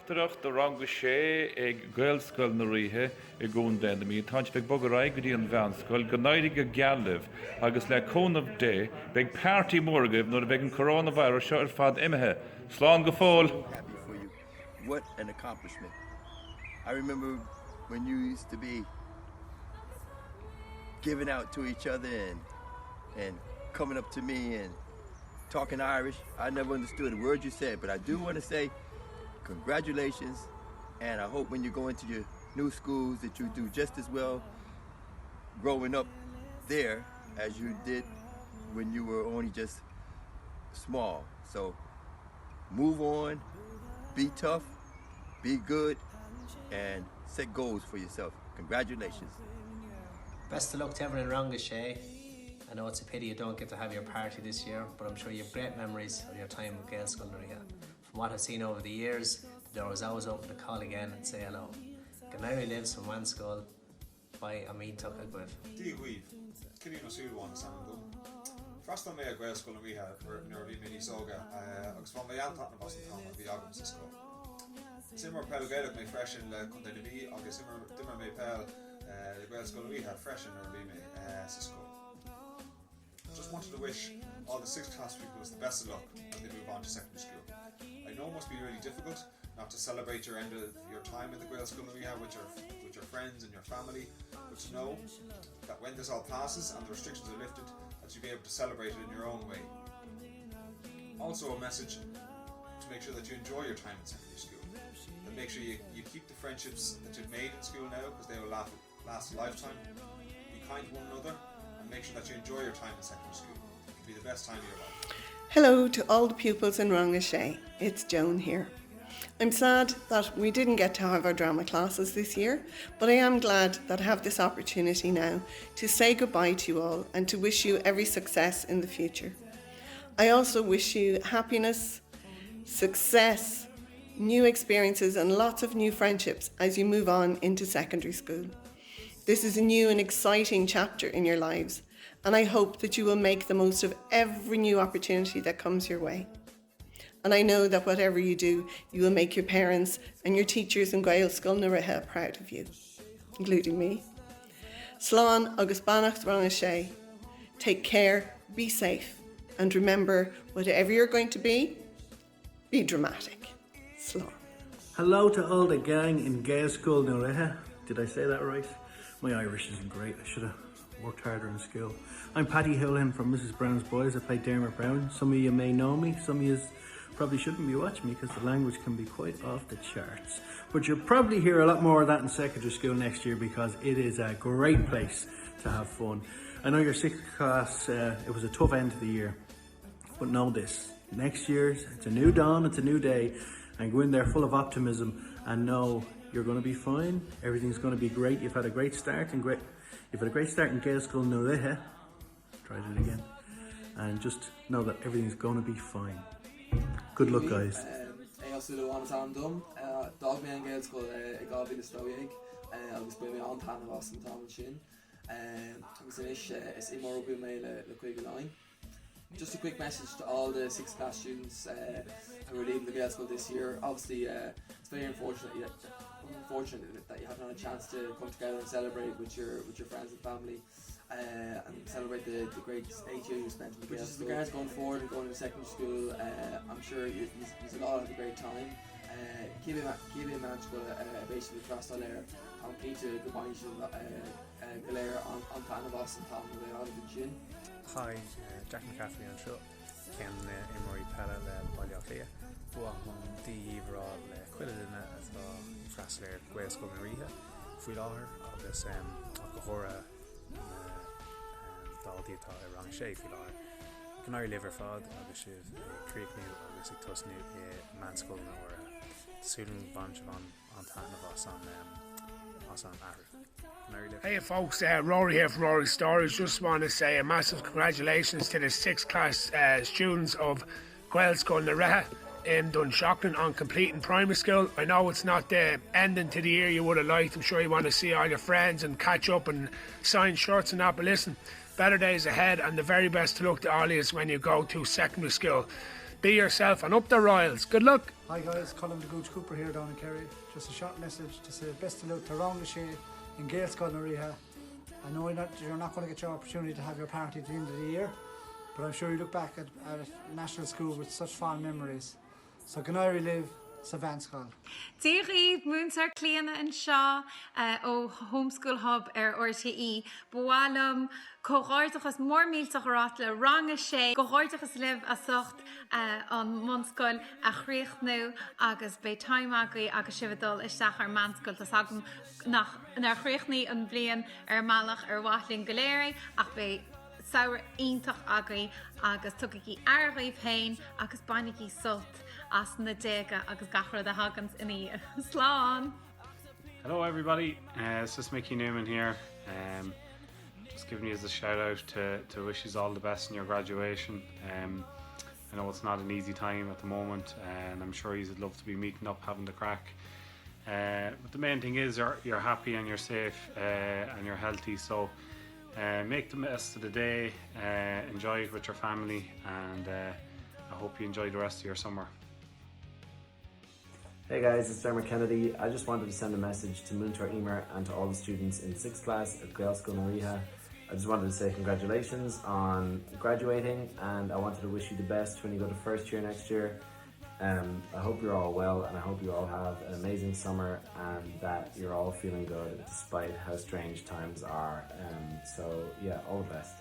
Teachtaireachtaí do rang sé ag gaelscoil na ríthe I gún den mí táint beag bog raig go dtí an bheanscoil go náirí go gealamh agus le cónamh dé beag páirtí mórgah nuair a beag an coronavírus seo ar fad imethe. Slán go fóil. Happy for you. What an accomplishment. I remember when you used to be giving out to each other and coming up to me and talking Irish. I never understood a word you said, but I do want to say congratulations, and I hope when you go into your new schools that you do just as well growing up there as you did when you were only just small. So move on, be tough, be good, and set goals for yourself. Congratulations. Best of luck to everyone in Rangashay. I know it's a pity you don't get to have your party this year, but I'm sure you have great memories of your time with Gael Sculleria. From what I've seen over the years, the door was always open to call again and say hello. Ganari lives from one school by Amin Tuckagwif. Díhuiv, Killian O'Sullivan Sandum. First time I Gael Sculleria for nearly mini soga, agus from my aunt at Boston Town of the Agam Cisco. Simmer Pel Gaelic may fresh in the Kundelby, August Simmer Dimmer may Pel, the Gael Sculleria fresh in early May Cisco. Just wanted to wish all the 6th class pupils the best of luck as they move on to secondary school. I know it must be really difficult not to celebrate your end of your time in the Gael Sculleria with your friends and your family, but to know that when this all passes and the restrictions are lifted, that you'll be able to celebrate it in your own way. Also a message to make sure that you enjoy your time in secondary school, and make sure you keep the friendships that you've made in school now, because they will last a lifetime. Be kind to one another, and make sure that you enjoy your time in secondary school. It can be the best time of your life. Hello to all the pupils in Rangashay. It's Joan here. I'm sad that we didn't get to have our drama classes this year, but I am glad that I have this opportunity now to say goodbye to you all and to wish you every success in the future. I also wish you happiness, success, new experiences and lots of new friendships as you move on into secondary school. This is a new and exciting chapter in your lives, and I hope that you will make the most of every new opportunity that comes your way. And I know that whatever you do, you will make your parents and your teachers in Gael Sculleria proud of you, including me. Slán agus Bannacht Rangashay. Take care, be safe, and remember, whatever you're going to be dramatic. Slán. Hello to all the gang in Gael Sculleria. Did I say that right? My Irish isn't great. I should have worked harder in school. I'm Paddy Houlihan from Mrs. Brown's Boys. I play Dermot Brown. Some of you may know me. Some of you probably shouldn't be watching me because the language can be quite off the charts. But you'll probably hear a lot more of that in secondary school next year because it is a great place to have fun. I know your 6th class, it was a tough end to the year. But know this, next year, it's a new dawn, it's a new day. And go in there full of optimism and know you're going to be fine. Everything's going to be great. You've had a great start in Gael Sculleria. Tried it again. And just know that everything's going to be fine. Good luck, guys. Dog me an Gael School ag the Stoieg agus be me an tan was an tam sin agus is immoral be me le quick line. Just a quick message to all the 6th class students who are leaving the Gael School this year. Obviously it's very unfortunate that you haven't had a chance to come together and celebrate with your friends and family and celebrate the great 8 years you spent in the Gael School. Regards going forward and going to secondary school, I'm sure you all have a great time. Keep in mind basically trust all there and please go buy Galera on Tanavas and Tom they all have gin. Hi, Jack McCaffrey on show. Ken Emory Pella Ballioclia. The overall quite in it as the Frasler Gael Sculleria. Fuilar agus Gahora Daldita Rangashay Fuilar. Canary liver fod agus creek new agus tos new man school or student bunch on Tanavas on Arif. Hey folks, Rory here from Rory Stories. Just want to say a massive congratulations to the 6th class students of Gael Sculleria in Dunshaughlin on completing primary school. I know it's not the ending to the year you would have liked. I'm sure you want to see all your friends and catch up and sign shirts and that, but listen, better days ahead and the very best to look to all of you when you go to secondary school. be yourself and up the Royals. Good luck. Hi guys, Colin the Gooch Cooper here down in Kerry. Just a short message to say best of luck to Roundlashay in Gaelscoil na Riha. I know you're not going to get your opportunity to have your party at the end of the year, but I'm sure you look back at national school with such fond memories. So Ganairi live, Savanskal. Dírí múntar clíana an seo ó Homeschool Hub RTE bhálam cóáirteachas mór mílteach rát le Roundlashay cóáirteachas libh a socht an monscoil a chríochnú agus bé táimagaí agus sibhdul isteach ar manscoil tas agam nach chríochnaí an bblion malach bhálín goléir ach bé saoir ionintach agaí agus tugaí airghaibh féin agus bainigí sult as na déga agus gachra the hagans in the slán. Hello everybody, it's just Mickey Newman here. Just giving you a shout out to wish you all the best in your graduation. I know it's not an easy time at the moment, and I'm sure you'd love to be meeting up, having the crack. But the main thing is you're happy and you're safe and you're healthy. So make the best of the day, enjoy it with your family, and I hope you enjoy the rest of your summer. Hey guys, it's Dermot Kennedy. I just wanted to send a message to Muntar Emer and to all the students in 6th class at Gaelscoil na Riha. I just wanted to say congratulations on graduating, and I wanted to wish you the best when you go to first year next year. I hope you're all well, and I hope you all have an amazing summer and that you're all feeling good despite how strange times are. So yeah, all the best.